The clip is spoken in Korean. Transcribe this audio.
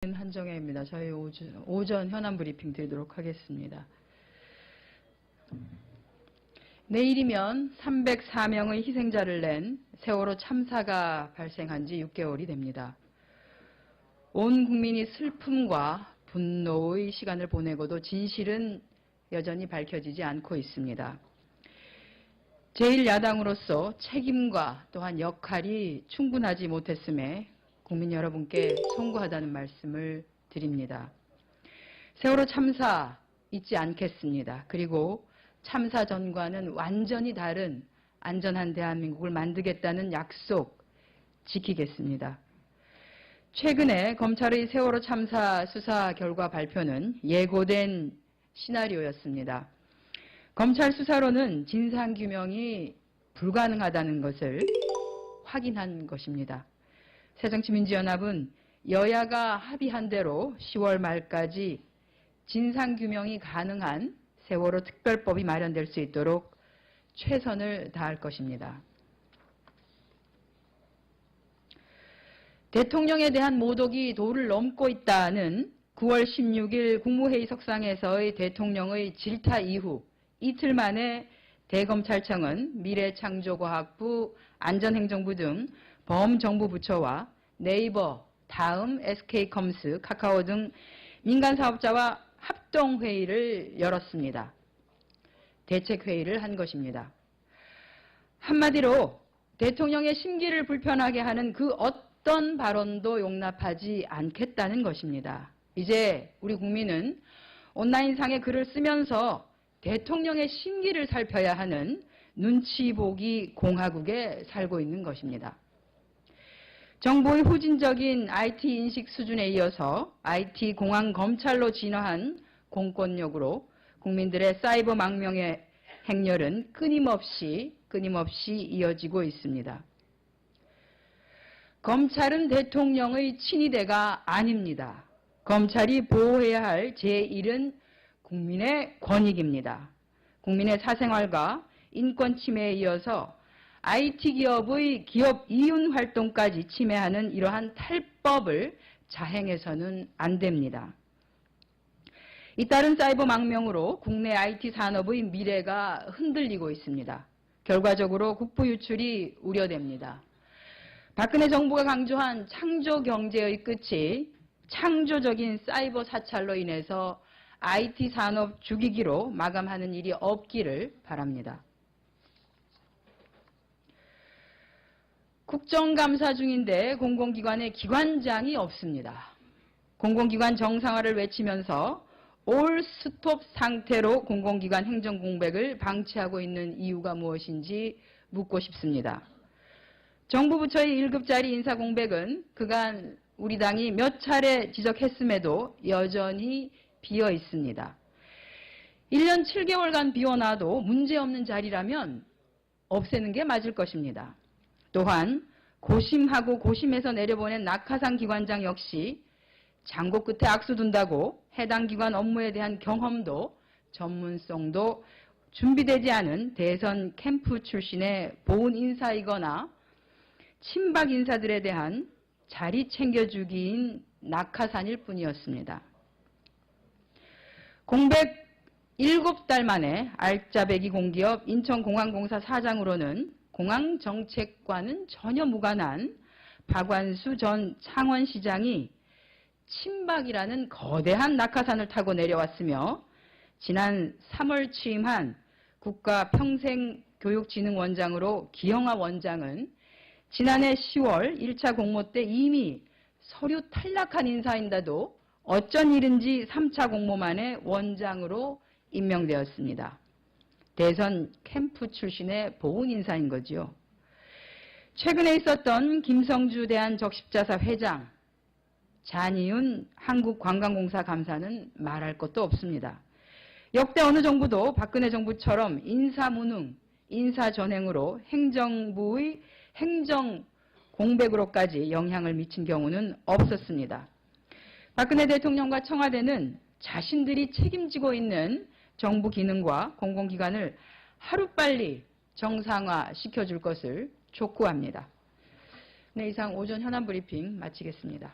한정혜입니다. 저희 오전 현안 브리핑 드리도록 하겠습니다. 내일이면 304명의 희생자를 낸 세월호 참사가 발생한 지 6개월이 됩니다. 온 국민이 슬픔과 분노의 시간을 보내고도 진실은 여전히 밝혀지지 않고 있습니다. 제1야당으로서 책임과 또한 역할이 충분하지 못했음에 국민 여러분께 송구하다는 말씀을 드립니다. 세월호 참사 잊지 않겠습니다. 그리고 참사 전과는 완전히 다른 안전한 대한민국을 만들겠다는 약속 지키겠습니다. 최근에 검찰의 세월호 참사 수사 결과 발표는 예고된 시나리오였습니다. 검찰 수사로는 진상규명이 불가능하다는 것을 확인한 것입니다. 새정치민주연합은 여야가 합의한 대로 10월 말까지 진상규명이 가능한 세월호 특별법이 마련될 수 있도록 최선을 다할 것입니다. 대통령에 대한 모독이 도를 넘고 있다는 9월 16일 국무회의 석상에서의 대통령의 질타 이후 이틀 만에 대검찰청은 미래창조과학부, 안전행정부 등 범정부 부처와 네이버, 다음, SK컴스, 카카오 등 민간사업자와 합동회의를 열었습니다. 대책회의를 한 것입니다. 한마디로 대통령의 심기를 불편하게 하는 그 어떤 발언도 용납하지 않겠다는 것입니다. 이제 우리 국민은 온라인상의 글을 쓰면서 대통령의 심기를 살펴야 하는 눈치 보기 공화국에 살고 있는 것입니다. 정부의 후진적인 IT 인식 수준에 이어서 IT 공항 검찰로 진화한 공권력으로 국민들의 사이버 망명의 행렬은 끊임없이 이어지고 있습니다. 검찰은 대통령의 친위대가 아닙니다. 검찰이 보호해야 할 제1은 국민의 권익입니다. 국민의 사생활과 인권 침해에 이어서 IT 기업의 기업 이윤 활동까지 침해하는 이러한 탈법을 자행해서는 안 됩니다. 잇따른 사이버 망명으로 국내 IT 산업의 미래가 흔들리고 있습니다. 결과적으로 국부 유출이 우려됩니다. 박근혜 정부가 강조한 창조 경제의 끝이 창조적인 사이버 사찰로 인해서 IT 산업 죽이기로 마감하는 일이 없기를 바랍니다. 국정감사 중인데 공공기관에 기관장이 없습니다. 공공기관 정상화를 외치면서 올 스톱 상태로 공공기관 행정공백을 방치하고 있는 이유가 무엇인지 묻고 싶습니다. 정부 부처의 1급짜리 인사공백은 그간 우리 당이 몇 차례 지적했음에도 여전히 비어 있습니다. 1년 7개월간 비워놔도 문제없는 자리라면 없애는 게 맞을 것입니다. 또한 고심하고 고심해서 내려보낸 낙하산 기관장 역시 장고 끝에 악수 둔다고 해당 기관 업무에 대한 경험도 전문성도 준비되지 않은 대선 캠프 출신의 보훈 인사이거나 친박 인사들에 대한 자리 챙겨주기인 낙하산일 뿐이었습니다. 공백 7달 만에 알짜배기 공기업 인천공항공사 사장으로는 공항정책과는 전혀 무관한 박완수 전 창원시장이 친박이라는 거대한 낙하산을 타고 내려왔으며 지난 3월 취임한 국가평생교육진흥원장으로 기영하 원장은 지난해 10월 1차 공모 때 이미 서류 탈락한 인사인데도 어쩐 일인지 3차 공모 만에 원장으로 임명되었습니다. 대선 캠프 출신의 보훈 인사인 거지요. 최근에 있었던 김성주 대한적십자사 회장, 잔이윤 한국관광공사 감사는 말할 것도 없습니다. 역대 어느 정부도 박근혜 정부처럼 인사무능, 인사전횡으로 행정부의 행정공백으로까지 영향을 미친 경우는 없었습니다. 박근혜 대통령과 청와대는 자신들이 책임지고 있는 정부 기능과 공공기관을 하루빨리 정상화 시켜줄 것을 촉구합니다. 네, 이상 오전 현안 브리핑 마치겠습니다.